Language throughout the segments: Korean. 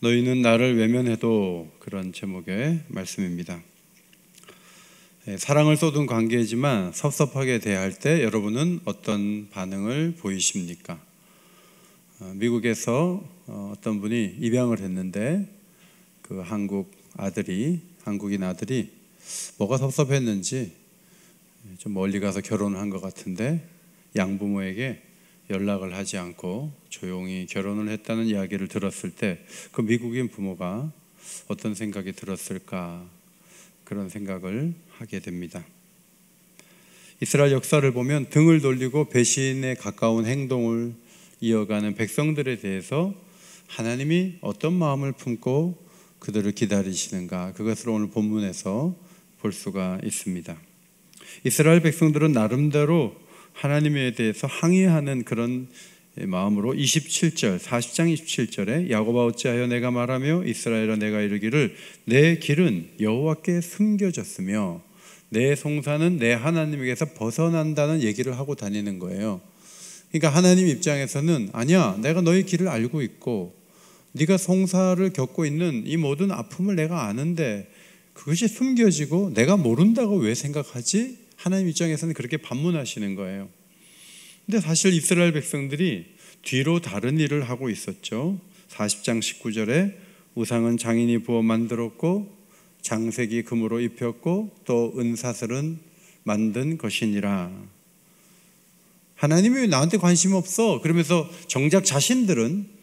너희는 나를 외면해도, 그런 제목의 말씀입니다. 사랑을 쏟은 관계이지만 섭섭하게 대할 때 여러분은 어떤 반응을 보이십니까? 미국에서 어떤 분이 입양을 했는데 그 한국인 아들이 뭐가 섭섭했는지 좀 멀리 가서 결혼을 한 것 같은데 양부모에게 연락을 하지 않고 조용히 결혼을 했다는 이야기를 들었을 때 그 미국인 부모가 어떤 생각이 들었을까, 그런 생각을 하게 됩니다. 이스라엘 역사를 보면 등을 돌리고 배신에 가까운 행동을 이어가는 백성들에 대해서 하나님이 어떤 마음을 품고 그들을 기다리시는가, 그것을 오늘 본문에서 볼 수가 있습니다. 이스라엘 백성들은 나름대로 하나님에 대해서 항의하는 그런 마음으로 40장 27절에 야곱아 어찌하여 내가 말하며 이스라엘아 내가 이르기를 내 길은 여호와께 숨겨졌으며 내 송사는 내 하나님에게서 벗어난다는 얘기를 하고 다니는 거예요. 그러니까 하나님 입장에서는 아니야, 내가 너의 길을 알고 있고 네가 송사를 겪고 있는 이 모든 아픔을 내가 아는데 그것이 숨겨지고 내가 모른다고 왜 생각하지? 하나님 입장에서는 그렇게 반문하시는 거예요. 근데 사실 이스라엘 백성들이 뒤로 다른 일을 하고 있었죠. 40장 19절에 우상은 장인이 부어 만들었고 장색이 금으로 입혔고 또 은사슬은 만든 것이니라. 하나님이 왜 나한테 관심 없어? 그러면서 정작 자신들은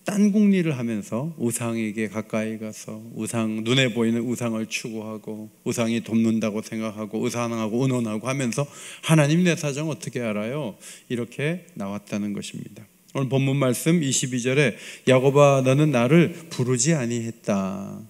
딴 궁리를 하면서 우상에게 가까이 가서 눈에 보이는 우상을 추구하고 우상이 돕는다고 생각하고 우상하고 의논하고 하면서 하나님 내 사정 어떻게 알아요? 이렇게 나왔다는 것입니다. 오늘 본문 말씀 22절에 야곱아 너는 나를 부르지 아니했다.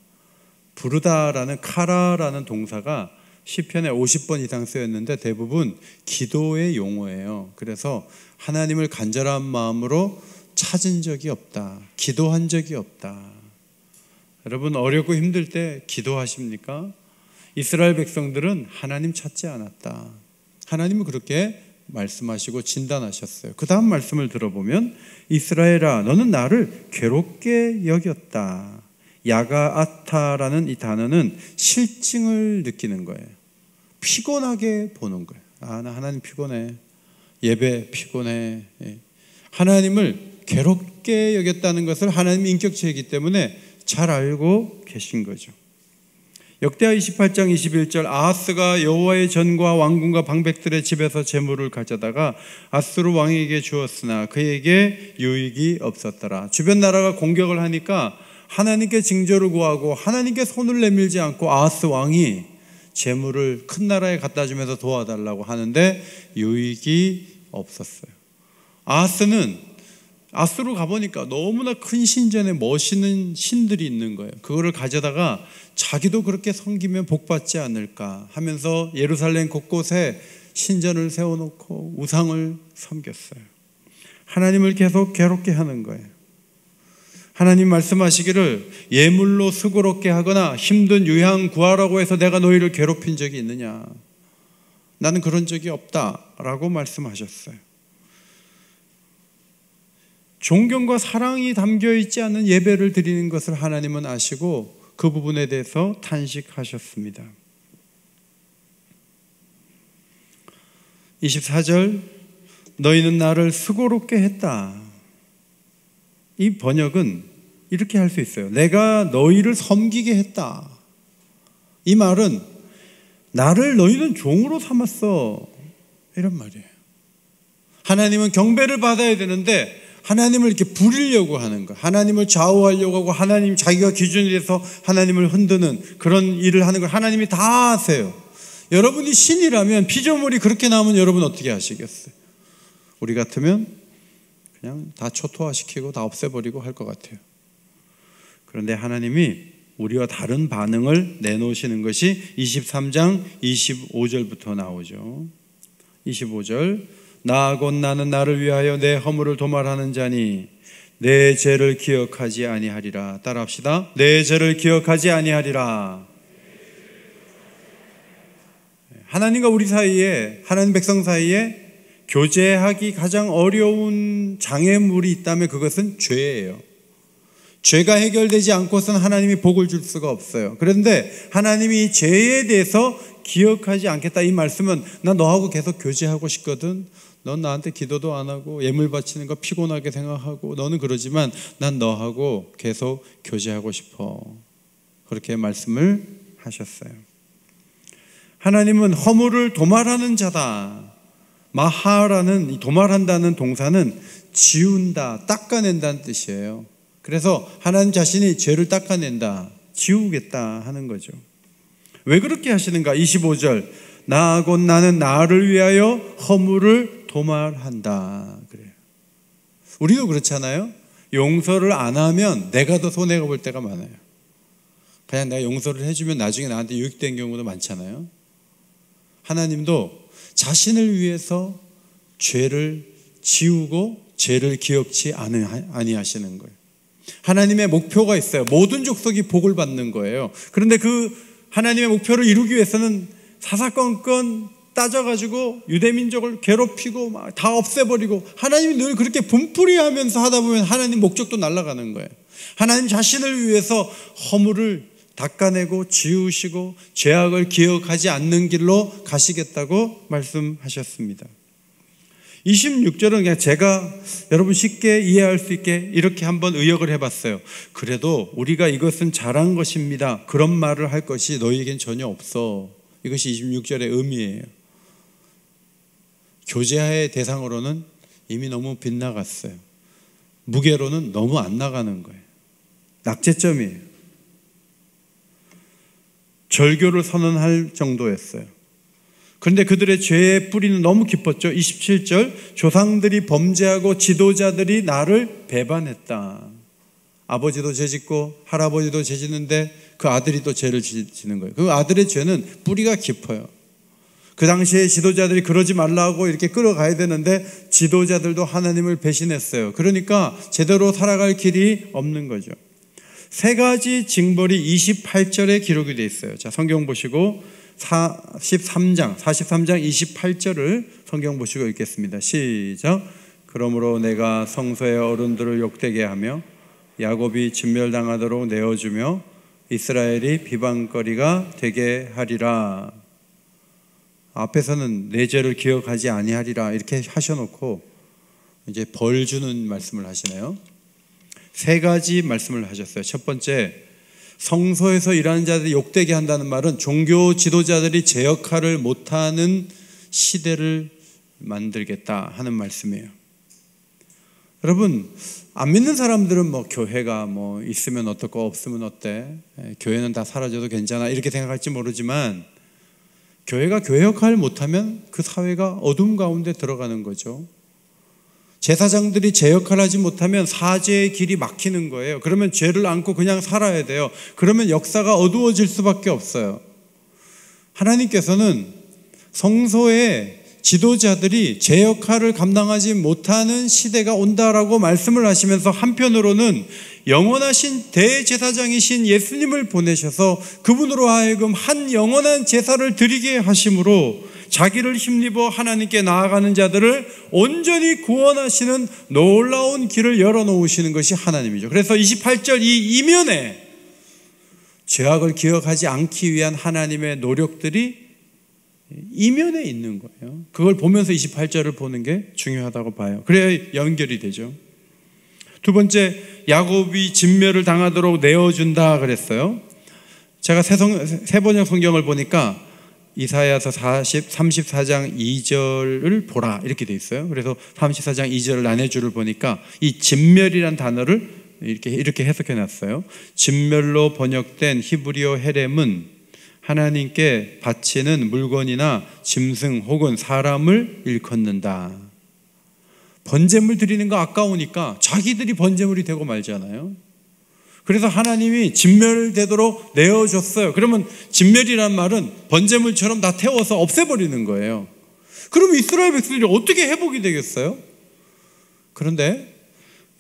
부르다라는 카라라는 동사가 시편에 50번 이상 쓰였는데 대부분 기도의 용어예요. 그래서 하나님을 간절한 마음으로 찾은 적이 없다, 기도한 적이 없다. 여러분 어렵고 힘들 때 기도하십니까? 이스라엘 백성들은 하나님 찾지 않았다. 하나님은 그렇게 말씀하시고 진단하셨어요. 그 다음 말씀을 들어보면 이스라엘아 너는 나를 괴롭게 여겼다. 야가아타라는 이 단어는 실증을 느끼는 거예요. 피곤하게 보는 거예요. 나 하나님 피곤해, 예배 피곤해. 하나님을 괴롭게 여겼다는 것을 하나님의 인격체이기 때문에 잘 알고 계신 거죠. 역대하 28장 21절 아하스가 여호와의 전과 왕궁과 방백들의 집에서 재물을 가져다가 아수르 왕에게 주었으나 그에게 유익이 없었더라. 주변 나라가 공격을 하니까 하나님께 징조를 구하고 하나님께 손을 내밀지 않고 아하스 왕이 재물을 큰 나라에 갖다 주면서 도와달라고 하는데 유익이 없었어요. 아하스는 아수르 가보니까 너무나 큰 신전에 멋있는 신들이 있는 거예요. 그거를 가져다가 자기도 그렇게 섬기면 복받지 않을까 하면서 예루살렘 곳곳에 신전을 세워놓고 우상을 섬겼어요. 하나님을 계속 괴롭게 하는 거예요. 하나님 말씀하시기를 예물로 수고롭게 하거나 힘든 유향 구하라고 해서 내가 너희를 괴롭힌 적이 있느냐? 나는 그런 적이 없다라고 말씀하셨어요. 존경과 사랑이 담겨있지 않은 예배를 드리는 것을 하나님은 아시고 그 부분에 대해서 탄식하셨습니다. 24절 너희는 나를 수고롭게 했다. 이 번역은 이렇게 할 수 있어요. 내가 너희를 섬기게 했다. 이 말은 나를 너희는 종으로 삼았어, 이런 말이에요. 하나님은 경배를 받아야 되는데 하나님을 이렇게 부리려고 하는 거, 하나님을 좌우하려고 하고 하나님 자기가 기준이 돼서 하나님을 흔드는 그런 일을 하는 걸 하나님이 다 아세요. 여러분이 신이라면 피조물이 그렇게 나오면 여러분 어떻게 하시겠어요? 우리 같으면 그냥 다 초토화시키고 다 없애버리고 할 것 같아요. 그런데 하나님이 우리와 다른 반응을 내놓으시는 것이 23장 25절부터 나오죠. 25절 나 곧 나는 나를 위하여 내 허물을 도말하는 자니 내 죄를 기억하지 아니하리라. 따라합시다. 내 죄를 기억하지 아니하리라. 하나님과 우리 사이에, 하나님 백성 사이에 교제하기 가장 어려운 장애물이 있다면 그것은 죄예요. 죄가 해결되지 않고서는 하나님이 복을 줄 수가 없어요. 그런데 하나님이 죄에 대해서 기억하지 않겠다 이 말씀은 나 너하고 계속 교제하고 싶거든. 넌 나한테 기도도 안 하고 예물 바치는 거 피곤하게 생각하고 너는 그러지만 난 너하고 계속 교제하고 싶어. 그렇게 말씀을 하셨어요. 하나님은 허물을 도말하는 자다. 마하라는 이 도말한다는 동사는 지운다, 닦아낸다는 뜻이에요. 그래서 하나님 자신이 죄를 닦아낸다, 지우겠다 하는 거죠. 왜 그렇게 하시는가? 25절 나 곧 나는 나를 위하여 허물을 도말한다 그래요. 우리도 그렇잖아요. 용서를 안 하면 내가 더 손해가 볼 때가 많아요. 그냥 내가 용서를 해주면 나중에 나한테 유익된 경우도 많잖아요. 하나님도 자신을 위해서 죄를 지우고 죄를 기억치 아니하시는 거예요. 하나님의 목표가 있어요. 모든 족속이 복을 받는 거예요. 그런데 그 하나님의 목표를 이루기 위해서는 사사건건 따져가지고 유대민족을 괴롭히고 막 다 없애버리고 하나님이 늘 그렇게 분풀이하면서 하다 보면 하나님 목적도 날아가는 거예요. 하나님 자신을 위해서 허물을 닦아내고 지우시고 죄악을 기억하지 않는 길로 가시겠다고 말씀하셨습니다. 26절은 그냥 제가 여러분 쉽게 이해할 수 있게 이렇게 한번 의역을 해봤어요. 그래도 우리가 이것은 잘한 것입니다. 그런 말을 할 것이 너희에겐 전혀 없어. 이것이 26절의 의미예요. 교제의 대상으로는 이미 너무 빗나갔어요. 무게로는 너무 안 나가는 거예요. 낙제점이에요. 절교를 선언할 정도였어요. 그런데 그들의 죄의 뿌리는 너무 깊었죠. 27절 조상들이 범죄하고 지도자들이 나를 배반했다. 아버지도 죄짓고 할아버지도 죄짓는데 그 아들이 또 죄를 지는 거예요. 그 아들의 죄는 뿌리가 깊어요. 그 당시에 지도자들이 그러지 말라고 이렇게 끌어가야 되는데 지도자들도 하나님을 배신했어요. 그러니까 제대로 살아갈 길이 없는 거죠. 세 가지 징벌이 28절에 기록이 되어 있어요. 자, 성경 보시고 43장 28절을 성경 보시고 읽겠습니다. 시작. 그러므로 내가 성소의 어른들을 욕되게 하며 야곱이 진멸당하도록 내어주며 이스라엘이 비방거리가 되게 하리라. 앞에서는 내 죄를 기억하지 아니하리라 이렇게 하셔놓고 이제 벌 주는 말씀을 하시네요. 세 가지 말씀을 하셨어요. 첫 번째, 성소에서 일하는 자들이 욕되게 한다는 말은 종교 지도자들이 제 역할을 못하는 시대를 만들겠다 하는 말씀이에요. 여러분, 안 믿는 사람들은 뭐 교회가 뭐 있으면 어떻고 없으면 어때? 교회는 다 사라져도 괜찮아 이렇게 생각할지 모르지만 교회가 교회 역할을 못하면 그 사회가 어둠 가운데 들어가는 거죠. 제사장들이 제 역할을 하지 못하면 사죄의 길이 막히는 거예요. 그러면 죄를 안고 그냥 살아야 돼요. 그러면 역사가 어두워질 수밖에 없어요. 하나님께서는 성소의 지도자들이 제 역할을 감당하지 못하는 시대가 온다라고 말씀을 하시면서 한편으로는 영원하신 대제사장이신 예수님을 보내셔서 그분으로 하여금 한 영원한 제사를 드리게 하심으로 자기를 힘입어 하나님께 나아가는 자들을 온전히 구원하시는 놀라운 길을 열어놓으시는 것이 하나님이죠. 그래서 28절 이 이면에 죄악을 기억하지 않기 위한 하나님의 노력들이 이면에 있는 거예요. 그걸 보면서 28절을 보는 게 중요하다고 봐요. 그래야 연결이 되죠. 두 번째, 야곱이 진멸을 당하도록 내어준다 그랬어요. 제가 새 번역 성경을 보니까 이사야서 34장 2절을 보라 이렇게 돼 있어요. 그래서 34장 2절 난해주를 보니까 이 진멸이란 단어를 이렇게 해석해 놨어요. 진멸로 번역된 히브리어 헤렘은 하나님께 바치는 물건이나 짐승 혹은 사람을 일컫는다. 번제물 드리는 거 아까우니까 자기들이 번제물이 되고 말잖아요. 그래서 하나님이 진멸되도록 내어줬어요. 그러면 진멸이란 말은 번제물처럼 다 태워서 없애버리는 거예요. 그럼 이스라엘 백성들이 어떻게 회복이 되겠어요? 그런데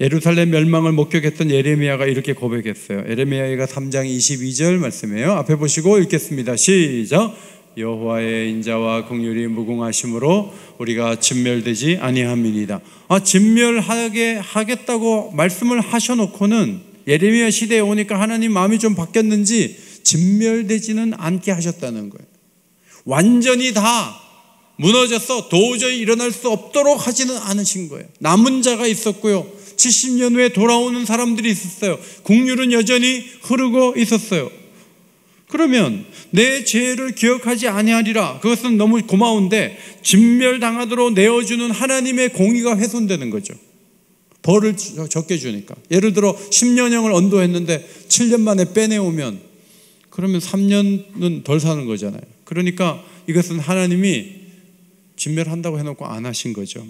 예루살렘 멸망을 목격했던 예레미야가 이렇게 고백했어요. 예레미야가 3장 22절 말씀이에요. 앞에 보시고 읽겠습니다. 시작. 여호와의 인자와 긍휼이 무궁하심으로 우리가 진멸되지 아니함이니이다. 진멸하게 하겠다고 말씀을 하셔놓고는 예레미야 시대에 오니까 하나님 마음이 좀 바뀌었는지 진멸되지는 않게 하셨다는 거예요. 완전히 다 무너져서 도저히 일어날 수 없도록 하지는 않으신 거예요. 남은 자가 있었고요, 70년 후에 돌아오는 사람들이 있었어요. 국률은 여전히 흐르고 있었어요. 그러면 내 죄를 기억하지 아니하리라, 그것은 너무 고마운데 진멸당하도록 내어주는 하나님의 공의가 훼손되는 거죠. 벌을 적게 주니까. 예를 들어 10년형을 언도했는데 7년 만에 빼내오면 그러면 3년은 덜 사는 거잖아요. 그러니까 이것은 하나님이 진멸한다고 해놓고 안 하신 거죠.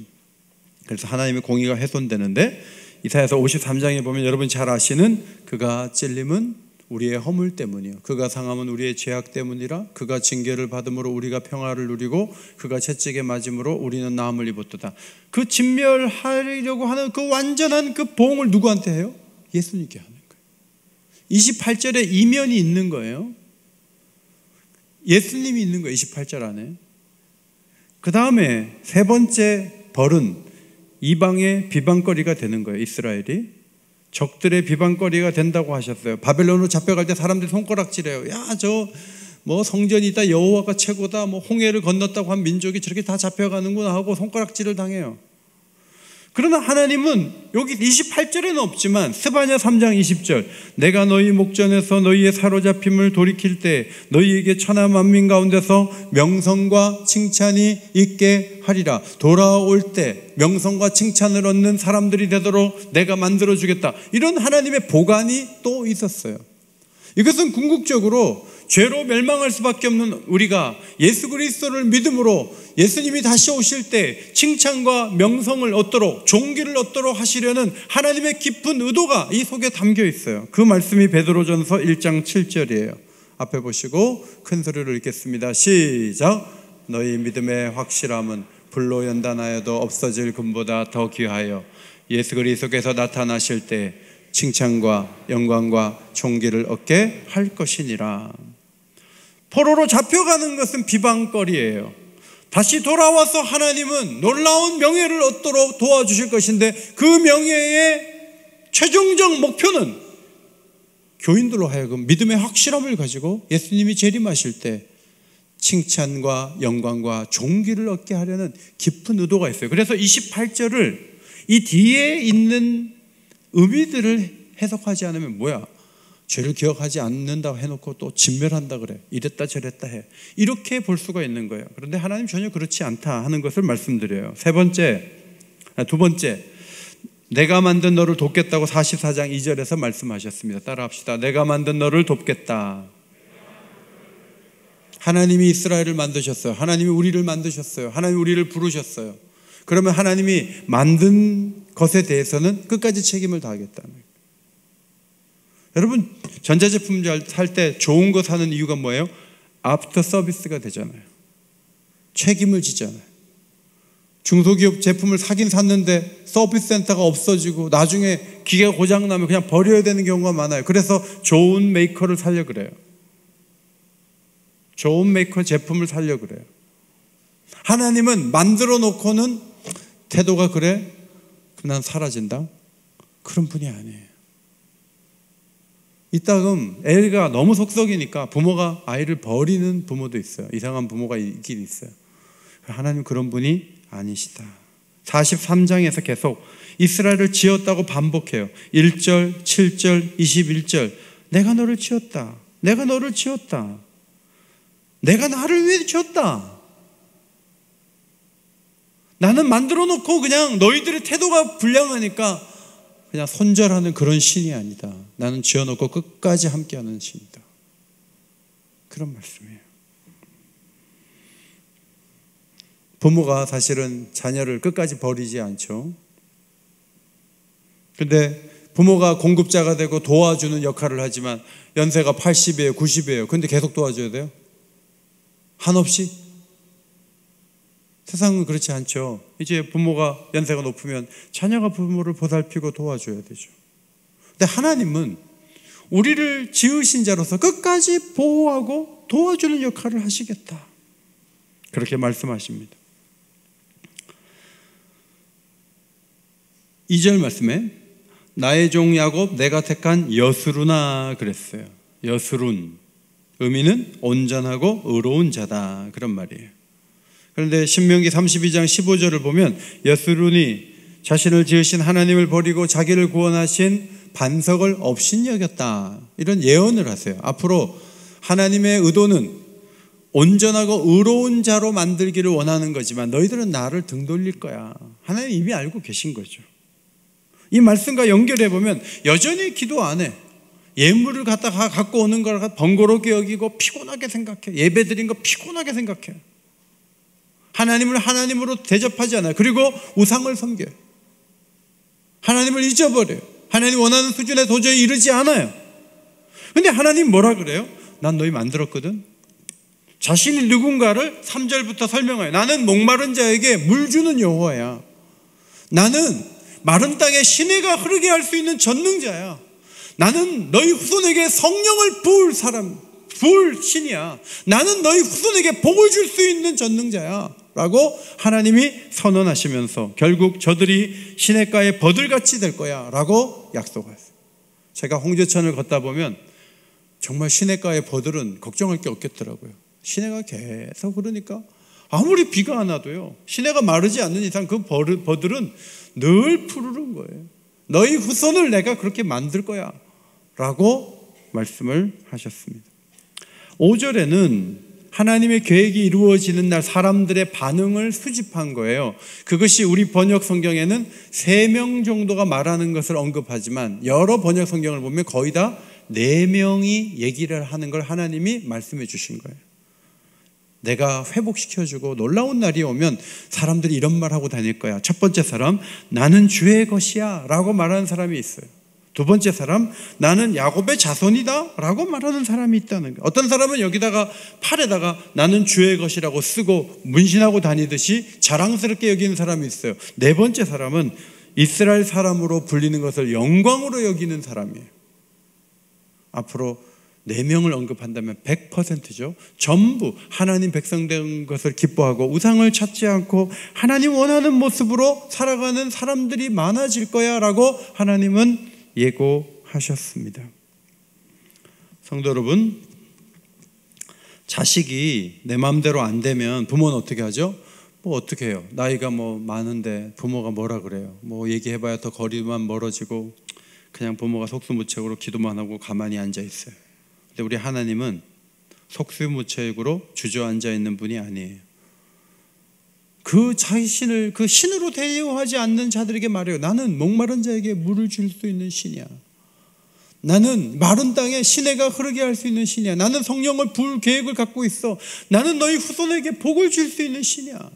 그래서 하나님의 공의가 훼손되는데, 이사야서 53장에 보면 여러분 잘 아시는 그가 찔림은 우리의 허물 때문이요, 그가 상함은 우리의 죄악 때문이라, 그가 징계를 받음으로 우리가 평화를 누리고 그가 채찍에 맞음으로 우리는 나음을 입었도다. 그 진멸하려고 하는 그 완전한 그 보응을 누구한테 해요? 예수님께 하는 거예요. 28절에 이면이 있는 거예요. 예수님이 있는 거예요, 28절 안에. 그 다음에 세 번째 벌은 이방의 비방거리가 되는 거예요. 이스라엘이 적들의 비방거리가 된다고 하셨어요. 바벨론으로 잡혀갈 때 사람들이 손가락질해요. 야, 저 뭐 성전이 있다, 여호와가 최고다, 뭐 홍해를 건넜다고 한 민족이 저렇게 다 잡혀가는구나 하고 손가락질을 당해요. 그러나 하나님은 여기 28절에는 없지만 스바냐 3장 20절, 내가 너희 목전에서 너희의 사로잡힘을 돌이킬 때 너희에게 천하 만민 가운데서 명성과 칭찬이 있게 하리라. 돌아올 때 명성과 칭찬을 얻는 사람들이 되도록 내가 만들어주겠다. 이런 하나님의 보관이 또 있었어요. 이것은 궁극적으로 죄로 멸망할 수밖에 없는 우리가 예수 그리스도를 믿음으로 예수님이 다시 오실 때 칭찬과 명성을 얻도록, 존귀를 얻도록 하시려는 하나님의 깊은 의도가 이 속에 담겨 있어요. 그 말씀이 베드로전서 1장 7절이에요. 앞에 보시고 큰 소리로 읽겠습니다. 시작. 너희 믿음의 확실함은 불로 연단하여도 없어질 금보다 더 귀하여 예수 그리스도께서 나타나실 때 칭찬과 영광과 존귀를 얻게 할 것이니라. 포로로 잡혀가는 것은 비방거리예요. 다시 돌아와서 하나님은 놀라운 명예를 얻도록 도와주실 것인데, 그 명예의 최종적 목표는 교인들로 하여금 믿음의 확실함을 가지고 예수님이 재림하실 때 칭찬과 영광과 존귀를 얻게 하려는 깊은 의도가 있어요. 그래서 28절을 이 뒤에 있는 의미들을 해석하지 않으면 뭐야? 죄를 기억하지 않는다고 해놓고 또 진멸한다 그래. 이랬다 저랬다 해. 이렇게 볼 수가 있는 거예요. 그런데 하나님 전혀 그렇지 않다 하는 것을 말씀드려요. 두 번째, 내가 만든 너를 돕겠다고 44장 2절에서 말씀하셨습니다. 따라합시다. 내가 만든 너를 돕겠다. 하나님이 이스라엘을 만드셨어요. 하나님이 우리를 만드셨어요. 하나님이 우리를 부르셨어요. 그러면 하나님이 만든 것에 대해서는 끝까지 책임을 다하겠다는 거예요. 여러분, 전자제품 살 때 좋은 거 사는 이유가 뭐예요? 애프터 서비스가 되잖아요. 책임을 지잖아요. 중소기업 제품을 사긴 샀는데 서비스 센터가 없어지고 나중에 기계가 고장나면 그냥 버려야 되는 경우가 많아요. 그래서 좋은 메이커를 사려고 그래요. 좋은 메이커 제품을 사려고 그래요. 하나님은 만들어 놓고는 태도가 그래? 난 사라진다? 그런 분이 아니에요. 이따금 애가 너무 속썩이니까 부모가 아이를 버리는 부모도 있어요. 이상한 부모가 있긴 있어요. 하나님 그런 분이 아니시다. 43장에서 계속 이스라엘을 지었다고 반복해요. 1절, 7절, 21절. 내가 너를 지었다. 내가 너를 지었다. 내가 나를 위해 지었다. 나는 만들어 놓고 그냥 너희들의 태도가 불량하니까 그냥 손절하는 그런 신이 아니다. 나는 지어놓고 끝까지 함께하는 신이다. 그런 말씀이에요. 부모가 사실은 자녀를 끝까지 버리지 않죠. 근데 부모가 공급자가 되고 도와주는 역할을 하지만 연세가 80이에요, 90이에요. 근데 계속 도와줘야 돼요? 한없이? 세상은 그렇지 않죠. 이제 부모가 연세가 높으면 자녀가 부모를 보살피고 도와줘야 되죠. 근데 하나님은 우리를 지으신 자로서 끝까지 보호하고 도와주는 역할을 하시겠다. 그렇게 말씀하십니다. 2절 말씀에 나의 종 야곱 내가 택한 여스루나 그랬어요. 여스룬, 의미는 온전하고 의로운 자다, 그런 말이에요. 그런데 신명기 32장 15절을 보면 여스룬이 자신을 지으신 하나님을 버리고 자기를 구원하신 반석을 업신여겼다, 이런 예언을 하세요. 앞으로 하나님의 의도는 온전하고 의로운 자로 만들기를 원하는 거지만 너희들은 나를 등 돌릴 거야. 하나님 이미 알고 계신 거죠. 이 말씀과 연결해 보면 여전히 기도 안 해. 예물을 갖다가 갖고 오는 걸 번거롭게 여기고 피곤하게 생각해. 예배 드린 거 피곤하게 생각해. 하나님을 하나님으로 대접하지 않아요. 그리고 우상을 섬겨요. 하나님을 잊어버려요. 하나님 원하는 수준에 도저히 이르지 않아요. 근데 하나님 뭐라 그래요? 난 너희 만들었거든. 자신이 누군가를 3절부터 설명해요. 나는 목마른 자에게 물 주는 여호와야. 나는 마른 땅에 시내가 흐르게 할 수 있는 전능자야. 나는 너희 후손에게 성령을 부을 사람, 부을 신이야. 나는 너희 후손에게 복을 줄 수 있는 전능자야 라고 하나님이 선언하시면서 결국 저들이 시냇가에 버들같이 될 거야 라고 약속하셨어요. 제가 홍제천을 걷다 보면 정말 시냇가의 버들은 걱정할 게 없겠더라고요. 시내가 계속 흐르니까 아무리 비가 안 와도요, 시내가 마르지 않는 이상 그 버들은 늘 푸르른 거예요. 너희 후손을 내가 그렇게 만들 거야 라고 말씀을 하셨습니다. 5절에는 하나님의 계획이 이루어지는 날 사람들의 반응을 수집한 거예요. 그것이 우리 번역 성경에는 3명 정도가 말하는 것을 언급하지만 여러 번역 성경을 보면 거의 다 4명이 얘기를 하는 걸 하나님이 말씀해 주신 거예요. 내가 회복시켜주고 놀라운 날이 오면 사람들이 이런 말하고 다닐 거야. 첫 번째 사람, 나는 주의 것이야 라고 말하는 사람이 있어요. 두 번째 사람, 나는 야곱의 자손이다 라고 말하는 사람이 있다는 거예요. 어떤 사람은 여기다가 팔에다가 나는 주의 것이라고 쓰고 문신하고 다니듯이 자랑스럽게 여기는 사람이 있어요. 네 번째 사람은 이스라엘 사람으로 불리는 것을 영광으로 여기는 사람이에요. 앞으로 4명을 언급한다면 100%죠. 전부 하나님 백성 된 것을 기뻐하고 우상을 찾지 않고 하나님 원하는 모습으로 살아가는 사람들이 많아질 거야 라고 하나님은 예고하셨습니다. 성도 여러분, 자식이 내 마음대로 안 되면 부모는 어떻게 하죠? 뭐 어떻게 해요? 나이가 뭐 많은데 부모가 뭐라 그래요? 뭐 얘기해봐야 더 거리만 멀어지고 그냥 부모가 속수무책으로 기도만 하고 가만히 앉아 있어요. 근데 우리 하나님은 속수무책으로 주저앉아 있는 분이 아니에요. 그 자신을 그 신으로 대우하지 않는 자들에게 말해요. 나는 목마른 자에게 물을 줄 수 있는 신이야. 나는 마른 땅에 시내가 흐르게 할 수 있는 신이야. 나는 성령을 부을 계획을 갖고 있어. 나는 너희 후손에게 복을 줄 수 있는 신이야.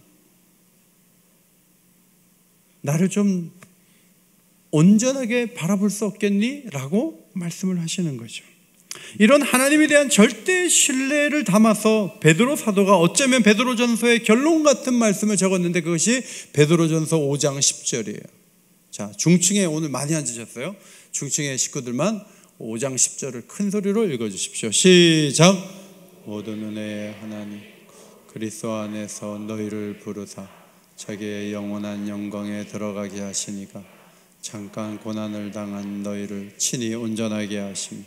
나를 좀 온전하게 바라볼 수 없겠니? 라고 말씀을 하시는 거죠. 이런 하나님에 대한 절대 신뢰를 담아서 베드로 사도가 어쩌면 베드로전서의 결론 같은 말씀을 적었는데 그것이 베드로전서 5장 10절이에요. 자, 중층에 오늘 많이 앉으셨어요. 중층의 식구들만 5장 10절을 큰 소리로 읽어주십시오. 시작. 모든 은혜의 하나님 그리스도 안에서 너희를 부르사 자기의 영원한 영광에 들어가게 하시니가 잠깐 고난을 당한 너희를 친히 온전하게 하시며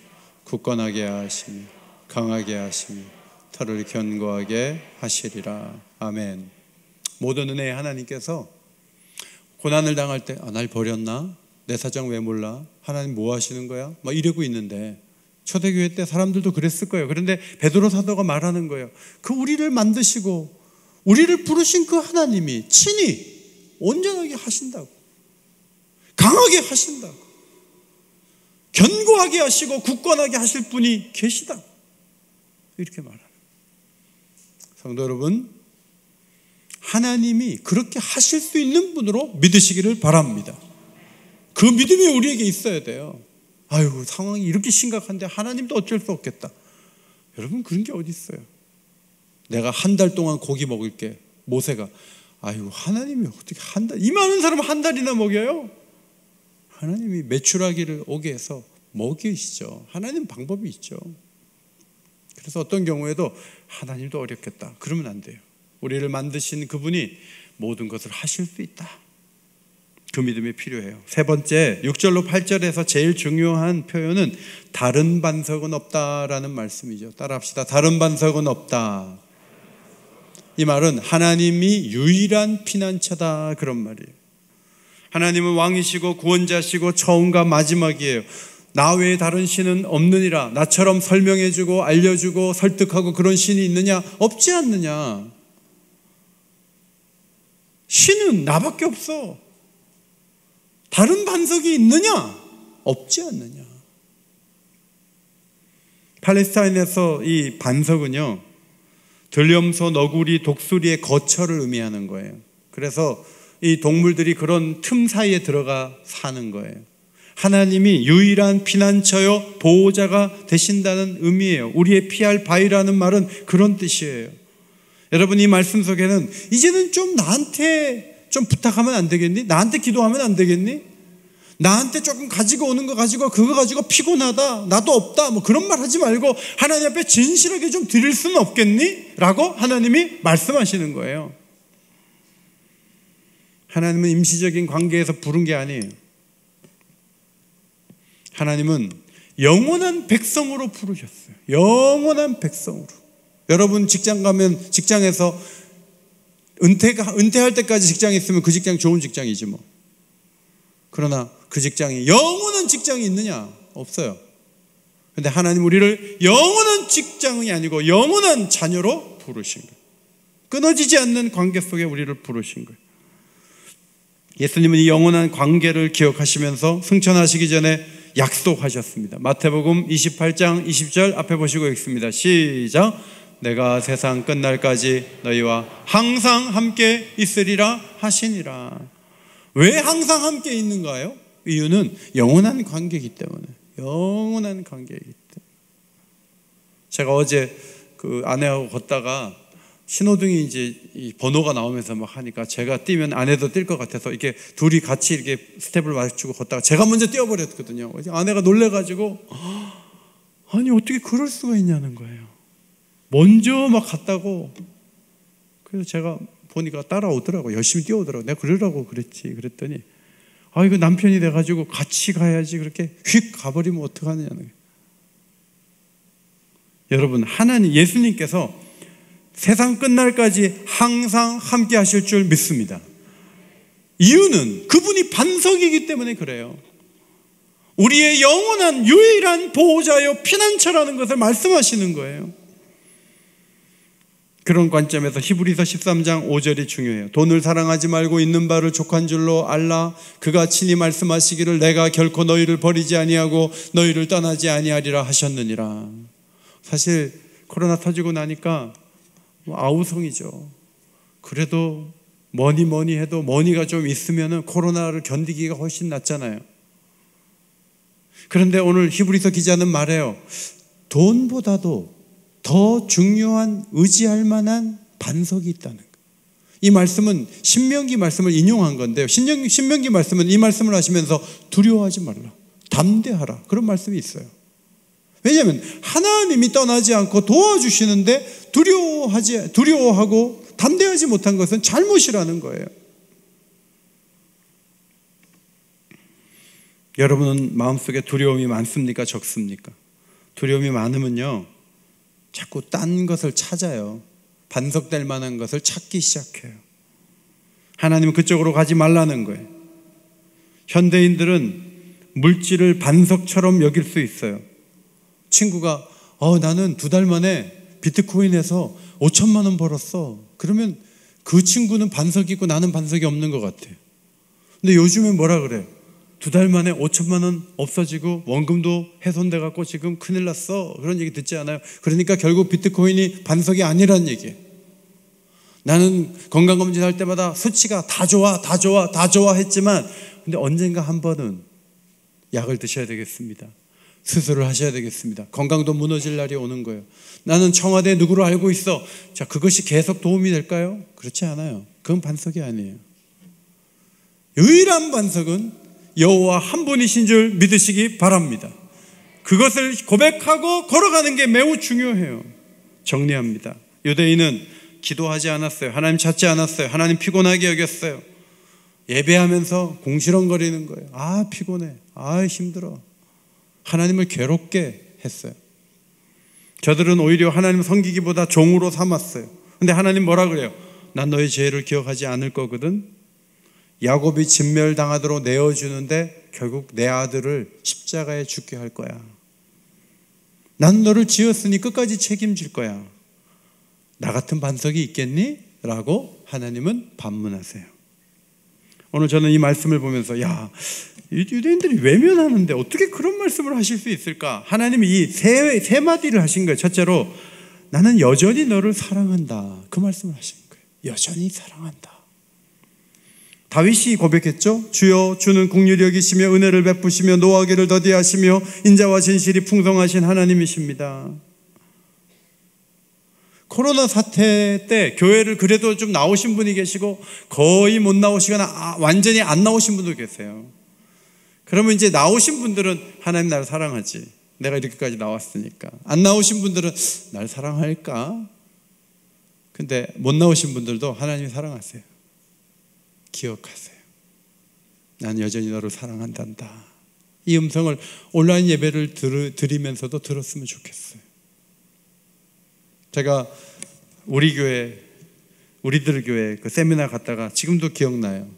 굳건하게 하시며 강하게 하시며 털을 견고하게 하시리라. 아멘. 모든 은혜의 하나님께서 고난을 당할 때 날 버렸나? 내 사정 왜 몰라? 하나님 뭐 하시는 거야? 막 이러고 있는데 초대교회 때 사람들도 그랬을 거예요. 그런데 베드로 사도가 말하는 거예요. 그 우리를 만드시고 우리를 부르신 그 하나님이 친히 온전하게 하신다고, 강하게 하신다고, 견고하게 하시고 굳건하게 하실 분이 계시다, 이렇게 말하는. 성도 여러분, 하나님이 그렇게 하실 수 있는 분으로 믿으시기를 바랍니다. 그 믿음이 우리에게 있어야 돼요. 아유, 상황이 이렇게 심각한데 하나님도 어쩔 수 없겠다. 여러분, 그런 게 어디 있어요? 내가 한 달 동안 고기 먹을게. 모세가 아유, 하나님이 어떻게 한 달, 이 많은 사람은 한 달이나 먹여요? 하나님이 메추라기를 오게 해서 먹이시죠. 하나님 방법이 있죠. 그래서 어떤 경우에도 하나님도 어렵겠다 그러면 안 돼요. 우리를 만드신 그분이 모든 것을 하실 수 있다. 그 믿음이 필요해요. 세 번째, 6절로 8절에서 제일 중요한 표현은 다른 반석은 없다라는 말씀이죠. 따라합시다. 다른 반석은 없다. 이 말은 하나님이 유일한 피난처다, 그런 말이에요. 하나님은 왕이시고 구원자시고 처음과 마지막이에요. 나 외에 다른 신은 없느니라. 나처럼 설명해주고 알려주고 설득하고 그런 신이 있느냐? 없지 않느냐. 신은 나밖에 없어. 다른 반석이 있느냐? 없지 않느냐. 팔레스타인에서 이 반석은요, 들염소, 너구리, 독수리의 거처를 의미하는 거예요. 그래서 이 동물들이 그런 틈 사이에 들어가 사는 거예요. 하나님이 유일한 피난처요 보호자가 되신다는 의미예요. 우리의 피할 바위라는 말은 그런 뜻이에요. 여러분, 이 말씀 속에는 이제는 좀 나한테 좀 부탁하면 안 되겠니? 나한테 기도하면 안 되겠니? 나한테 조금 가지고 오는 거 가지고 그거 가지고 피곤하다, 나도 없다, 뭐 그런 말 하지 말고 하나님 앞에 진실하게 좀 드릴 수는 없겠니? 라고 하나님이 말씀하시는 거예요. 하나님은 임시적인 관계에서 부른 게 아니에요. 하나님은 영원한 백성으로 부르셨어요. 영원한 백성으로. 여러분 직장 가면 직장에서 은퇴할 때까지 직장에 있으면 그 직장 좋은 직장이지 뭐. 그러나 그 직장이 영원한 직장이 있느냐? 없어요. 그런데 하나님 우리를 영원한 직장이 아니고 영원한 자녀로 부르신 거예요. 끊어지지 않는 관계 속에 우리를 부르신 거예요. 예수님은 이 영원한 관계를 기억하시면서 승천하시기 전에 약속하셨습니다. 마태복음 28장 20절 앞에 보시고 읽습니다. 시작. 내가 세상 끝날까지 너희와 항상 함께 있으리라 하시니라. 왜 항상 함께 있는가요? 이유는 영원한 관계이기 때문에. 영원한 관계이기 때문에. 제가 어제 그 아내하고 걷다가 신호등이 이제 이 번호가 나오면서 막 하니까 제가 뛰면 아내도 뛸 것 같아서 이렇게 둘이 같이 이렇게 스텝을 맞추고 걷다가 제가 먼저 뛰어버렸거든요. 아내가 놀래가지고 아니 어떻게 그럴 수가 있냐는 거예요. 먼저 막 갔다고. 그래서 제가 보니까 따라오더라고. 열심히 뛰어오더라고. 내가 그러라고 그랬지. 그랬더니 이거 남편이 돼가지고 같이 가야지 그렇게 휙 가버리면 어떡하느냐는 거예요. 여러분, 하나님 예수님께서 세상 끝날까지 항상 함께 하실 줄 믿습니다. 이유는 그분이 반석이기 때문에 그래요. 우리의 영원한 유일한 보호자요 피난처라는 것을 말씀하시는 거예요. 그런 관점에서 히브리서 13장 5절이 중요해요. 돈을 사랑하지 말고 있는 바를 족한 줄로 알라. 그가 친히 말씀하시기를 내가 결코 너희를 버리지 아니하고 너희를 떠나지 아니하리라 하셨느니라. 사실 코로나 터지고 나니까 아우성이죠. 그래도 뭐니 해도 머니가 좀 있으면 코로나를 견디기가 훨씬 낫잖아요. 그런데 오늘 히브리서 기자는 말해요. 돈보다도 더 중요한 의지할 만한 반석이 있다는 거예요. 이 말씀은 신명기 말씀을 인용한 건데요. 신명기 말씀은 이 말씀을 하시면서 두려워하지 말라, 담대하라, 그런 말씀이 있어요. 왜냐하면 하나님이 떠나지 않고 도와주시는데 두려워하고 담대하지 못한 것은 잘못이라는 거예요. 여러분은 마음속에 두려움이 많습니까? 적습니까? 두려움이 많으면요 자꾸 딴 것을 찾아요. 반석될 만한 것을 찾기 시작해요. 하나님은 그쪽으로 가지 말라는 거예요. 현대인들은 물질을 반석처럼 여길 수 있어요. 친구가 나는 2달 만에 비트코인에서 5천만 원 벌었어. 그러면 그 친구는 반석이고 나는 반석이 없는 것 같아요. 근데 요즘엔 뭐라 그래? 2달 만에 5천만 원 없어지고 원금도 훼손돼 갖고 지금 큰일 났어. 그런 얘기 듣지 않아요? 그러니까 결국 비트코인이 반석이 아니란 얘기예요. 나는 건강검진할 때마다 수치가 다 좋아 했지만 근데 언젠가 한 번은 약을 드셔야 되겠습니다. 수술을 하셔야 되겠습니다. 건강도 무너질 날이 오는 거예요. 나는 청와대 누구로 알고 있어. 자, 그것이 계속 도움이 될까요? 그렇지 않아요. 그건 반석이 아니에요. 유일한 반석은 여호와 한 분이신 줄 믿으시기 바랍니다. 그것을 고백하고 걸어가는 게 매우 중요해요. 정리합니다. 유대인은 기도하지 않았어요. 하나님 찾지 않았어요. 하나님 피곤하게 여겼어요. 예배하면서 공시렁거리는 거예요. 아, 피곤해. 아, 힘들어. 하나님을 괴롭게 했어요. 저들은 오히려 하나님 섬기기보다 종으로 삼았어요. 근데 하나님 뭐라 그래요? 난 너의 죄를 기억하지 않을 거거든. 야곱이 진멸당하도록 내어주는데 결국 내 아들을 십자가에 죽게 할 거야. 난 너를 지었으니 끝까지 책임질 거야. 나 같은 반석이 있겠니? 라고 하나님은 반문하세요. 오늘 저는 이 말씀을 보면서 유대인들이 외면하는데 어떻게 그런 말씀을 하실 수 있을까? 하나님이 이 세 마디를 하신 거예요. 첫째로 나는 여전히 너를 사랑한다. 그 말씀을 하신 거예요. 여전히 사랑한다. 다윗이 고백했죠. 주여 주는 긍휼히 여기시며 은혜를 베푸시며 노하기를 더디하시며 인자와 진실이 풍성하신 하나님이십니다. 코로나 사태 때 교회를 그래도 좀 나오신 분이 계시고 거의 못 나오시거나 완전히 안 나오신 분도 계세요. 그러면 이제 나오신 분들은 하나님 나를 사랑하지. 내가 이렇게까지 나왔으니까. 안 나오신 분들은 날 사랑할까? 근데 못 나오신 분들도 하나님이 사랑하세요. 기억하세요. 난 여전히 너를 사랑한단다. 이 음성을 온라인 예배를 드리면서도 들었으면 좋겠어요. 제가 우리들 교회 그 세미나 갔다가 지금도 기억나요.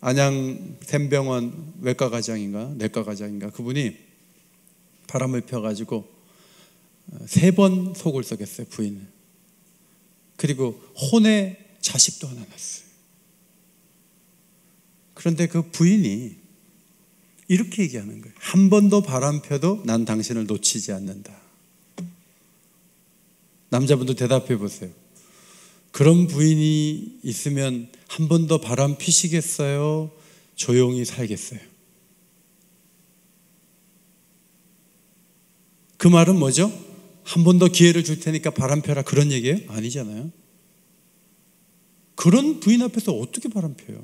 안양 샘병원 내과과장인가 그분이 바람을 펴가지고 3번 속을 썩였어요, 부인을. 그리고 혼에 자식도 하나 낳았어요. 그런데 그 부인이 이렇게 얘기하는 거예요. 한 번 더 바람 펴도 난 당신을 놓치지 않는다. 남자분도 대답해 보세요. 그런 부인이 있으면 한 번 더 바람 피시겠어요? 조용히 살겠어요? 그 말은 뭐죠? 한 번 더 기회를 줄 테니까 바람 펴라 그런 얘기예요? 아니잖아요. 그런 부인 앞에서 어떻게 바람 펴요?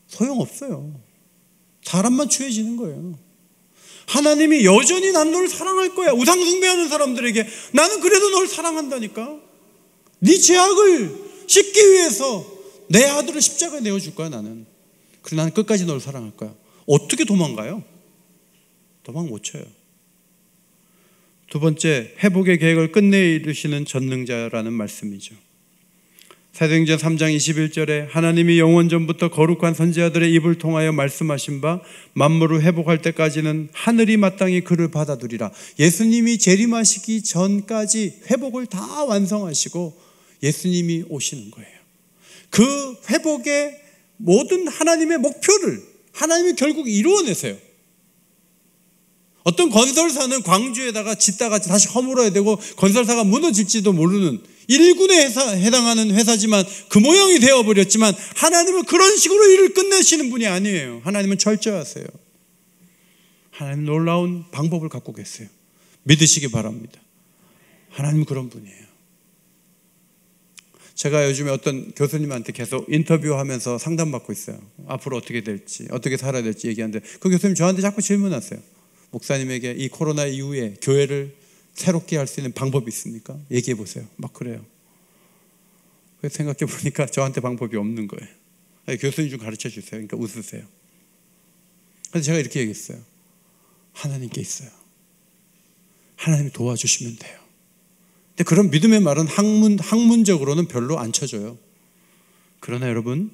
소용없어요. 사람만 취해지는 거예요. 하나님이 여전히 난 너를 사랑할 거야. 우상 숭배하는 사람들에게 나는 그래도 너를 사랑한다니까. 네 죄악을 씻기 위해서 내 아들을 십자가에 내어줄 거야 나는. 그래서 나는 끝까지 너를 사랑할 거야. 어떻게 도망가요? 도망 못 쳐요. 두 번째, 회복의 계획을 끝내 이루시는 전능자라는 말씀이죠. 사도행전 3장 21절에 하나님이 영원 전부터 거룩한 선지자들의 입을 통하여 말씀하신 바 만물을 회복할 때까지는 하늘이 마땅히 그를 받아두리라. 예수님이 재림하시기 전까지 회복을 다 완성하시고 예수님이 오시는 거예요. 그 회복의 모든 하나님의 목표를 하나님이 결국 이루어내세요. 어떤 건설사는 광주에다가 짓다가 다시 허물어야 되고 건설사가 무너질지도 모르는 일군에 해당하는 회사지만 그 모양이 되어버렸지만 하나님은 그런 식으로 일을 끝내시는 분이 아니에요. 하나님은 철저하세요. 하나님 놀라운 방법을 갖고 계세요. 믿으시기 바랍니다. 하나님은 그런 분이에요. 제가 요즘에 어떤 교수님한테 계속 인터뷰하면서 상담받고 있어요. 앞으로 어떻게 될지, 어떻게 살아야 될지 얘기하는데 그 교수님 저한테 자꾸 질문하세요. 목사님에게 이 코로나 이후에 교회를 새롭게 할 수 있는 방법이 있습니까? 얘기해 보세요. 막 그래요. 그래서 생각해 보니까 저한테 방법이 없는 거예요. 아니, 교수님 좀 가르쳐 주세요. 그러니까 웃으세요. 그래서 제가 이렇게 얘기했어요. 하나님께 있어요. 하나님이 도와주시면 돼요. 근데 그런 믿음의 말은 학문적으로는 별로 안 쳐줘요. 그러나 여러분,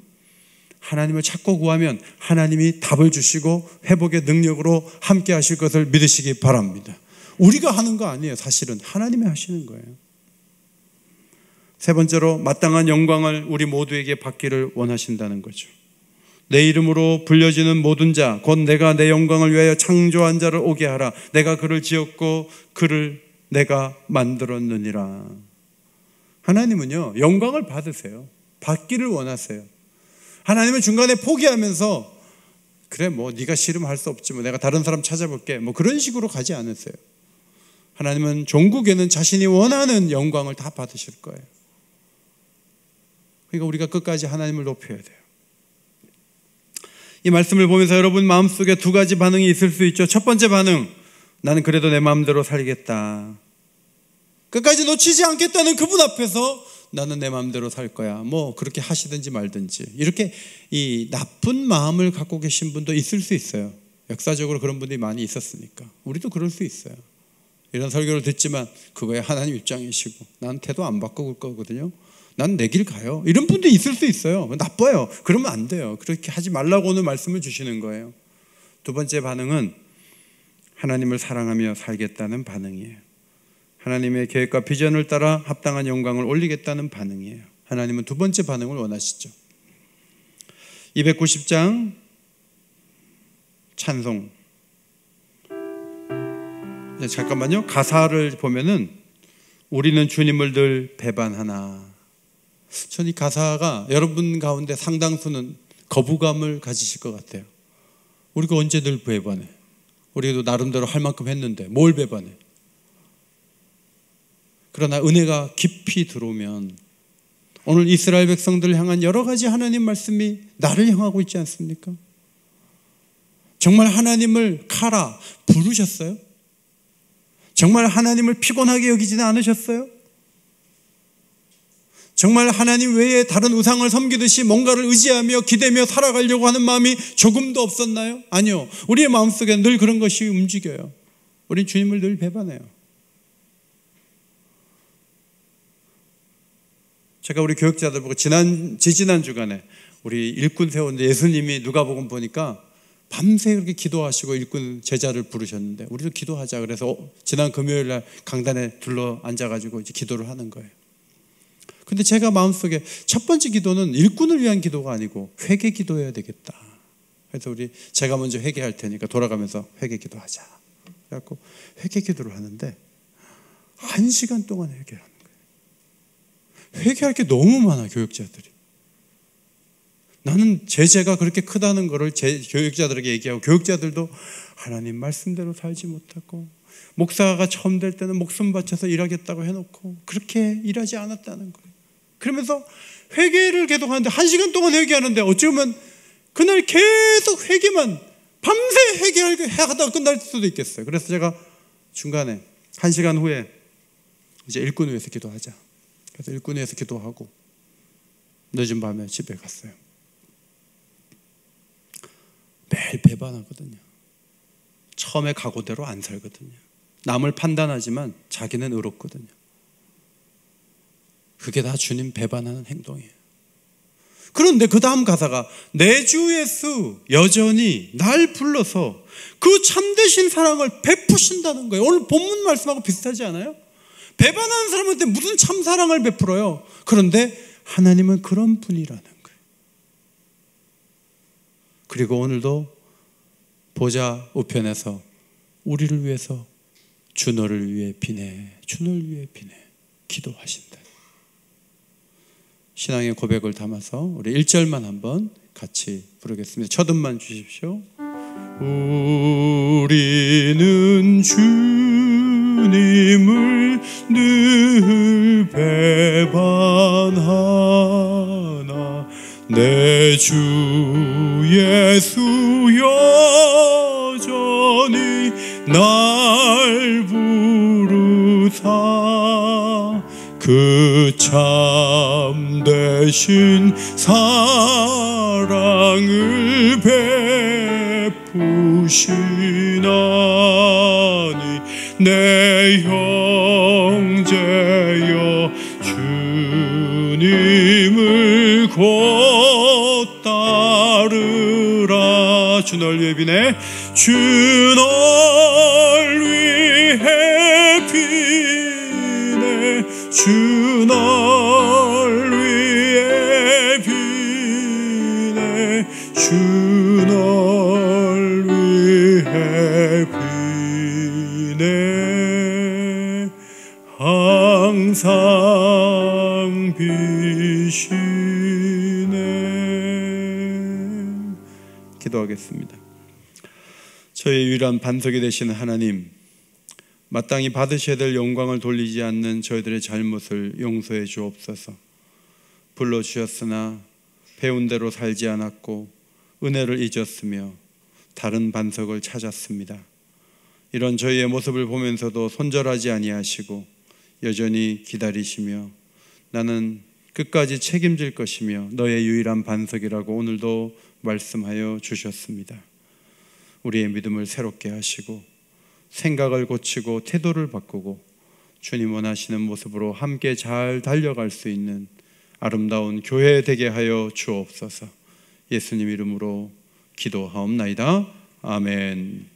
하나님을 찾고 구하면 하나님이 답을 주시고 회복의 능력으로 함께 하실 것을 믿으시기 바랍니다. 우리가 하는 거 아니에요. 사실은 하나님이 하시는 거예요. 세 번째로 마땅한 영광을 우리 모두에게 받기를 원하신다는 거죠. 내 이름으로 불려지는 모든 자 곧 내가 내 영광을 위하여 창조한 자를 오게 하라. 내가 그를 지었고 그를 내가 만들었느니라. 하나님은요 영광을 받으세요. 받기를 원하세요. 하나님은 중간에 포기하면서 그래 뭐 네가 싫으면 할 수 없지 뭐 내가 다른 사람 찾아볼게 뭐 그런 식으로 가지 않으세요. 하나님은 종국에는 자신이 원하는 영광을 다 받으실 거예요. 그러니까 우리가 끝까지 하나님을 높여야 돼요. 이 말씀을 보면서 여러분 마음속에 두 가지 반응이 있을 수 있죠. 첫 번째 반응, 나는 그래도 내 마음대로 살겠다. 끝까지 놓치지 않겠다는 그분 앞에서 나는 내 마음대로 살 거야. 뭐 그렇게 하시든지 말든지. 이렇게 이 나쁜 마음을 갖고 계신 분도 있을 수 있어요. 역사적으로 그런 분들이 많이 있었으니까. 우리도 그럴 수 있어요. 이런 설교를 듣지만 그거에 하나님 입장이시고 난 태도 안 바꿀 거거든요. 난 내 길 가요. 이런 분도 있을 수 있어요. 나빠요. 그러면 안 돼요. 그렇게 하지 말라고 오늘 말씀을 주시는 거예요. 두 번째 반응은 하나님을 사랑하며 살겠다는 반응이에요. 하나님의 계획과 비전을 따라 합당한 영광을 올리겠다는 반응이에요. 하나님은 두 번째 반응을 원하시죠. 290장 찬송. 잠깐만요. 가사를 보면은 우리는 주님을 늘 배반하나. 전 이 가사가 여러분 가운데 상당수는 거부감을 가지실 것 같아요. 우리가 언제 늘 배반해? 우리도 나름대로 할 만큼 했는데 뭘 배반해? 그러나 은혜가 깊이 들어오면 오늘 이스라엘 백성들을 향한 여러 가지 하나님 말씀이 나를 향하고 있지 않습니까? 정말 하나님을 카라 부르셨어요? 정말 하나님을 피곤하게 여기지는 않으셨어요? 정말 하나님 외에 다른 우상을 섬기듯이 뭔가를 의지하며 기대며 살아가려고 하는 마음이 조금도 없었나요? 아니요. 우리의 마음속에 늘 그런 것이 움직여요. 우린 주님을 늘 배반해요. 제가 우리 교육자들 보고 지지난 주간에 우리 일꾼 세웠는데 예수님이 누가복음 보니까 밤새 그렇게 기도하시고 일꾼 제자를 부르셨는데 우리도 기도하자 그래서 지난 금요일 날 강단에 둘러 앉아가지고 이제 기도를 하는 거예요. 근데 제가 마음속에 첫 번째 기도는 일꾼을 위한 기도가 아니고 회개 기도해야 되겠다. 그래서 제가 먼저 회개할 테니까 돌아가면서 회개 기도하자. 그래갖고 회개 기도를 하는데 1시간 동안 회개하는 거예요. 회개할 게 너무 많아 교육자들이. 나는 제 죄가 그렇게 크다는 거를 제 교육자들에게 얘기하고 교육자들도 하나님 말씀대로 살지 못하고 목사가 처음 될 때는 목숨 바쳐서 일하겠다고 해놓고 그렇게 일하지 않았다는 거예요. 그러면서 회개를 계속 하는데 1시간 동안 회개하는데 어쩌면 그날 계속 회개만 밤새 회개하다가 끝날 수도 있겠어요. 그래서 제가 중간에 1시간 후에 이제 일꾼 위해서 기도하자. 그래서 일꾼 위해서 기도하고 늦은 밤에 집에 갔어요. 매일 배반하거든요. 처음에 각오대로 안 살거든요. 남을 판단하지만 자기는 의롭거든요. 그게 다 주님 배반하는 행동이에요. 그런데 그 다음 가사가 내 주 예수 여전히 날 불러서 그 참되신 사랑을 베푸신다는 거예요. 오늘 본문 말씀하고 비슷하지 않아요? 배반하는 사람한테 무슨 참 사랑을 베풀어요? 그런데 하나님은 그런 분이라는 거예요. 그리고 오늘도 보좌 우편에서 우리를 위해서 주 너를 위해 비네, 주 너를 위해 비네 기도하신다. 신앙의 고백을 담아서 우리 1절만 한번 같이 부르겠습니다. 첫 음만 주십시오. 우리는 주님을 늘 배반하나 내 주 예수 여전히 날 부르사 그 참되신 사랑을 베푸시나니 내 형제여 주님을 곧 따르라. 주 널 위해 비네 주 널 위해 비네 주 널 위해 비네 주 널 위해 비네 항상 비시네. 기도하겠습니다. 저의 유일한 반석이 되시는 하나님, 마땅히 받으셔야 될 영광을 돌리지 않는 저희들의 잘못을 용서해 주옵소서. 불러주셨으나 배운 대로 살지 않았고 은혜를 잊었으며 다른 반석을 찾았습니다. 이런 저희의 모습을 보면서도 손절하지 아니하시고 여전히 기다리시며 나는 끝까지 책임질 것이며 너의 유일한 반석이라고 오늘도 말씀하여 주셨습니다. 우리의 믿음을 새롭게 하시고 생각을 고치고 태도를 바꾸고 주님 원하시는 모습으로 함께 잘 달려갈 수 있는 아름다운 교회 되게 하여 주옵소서. 예수님 이름으로 기도하옵나이다. 아멘.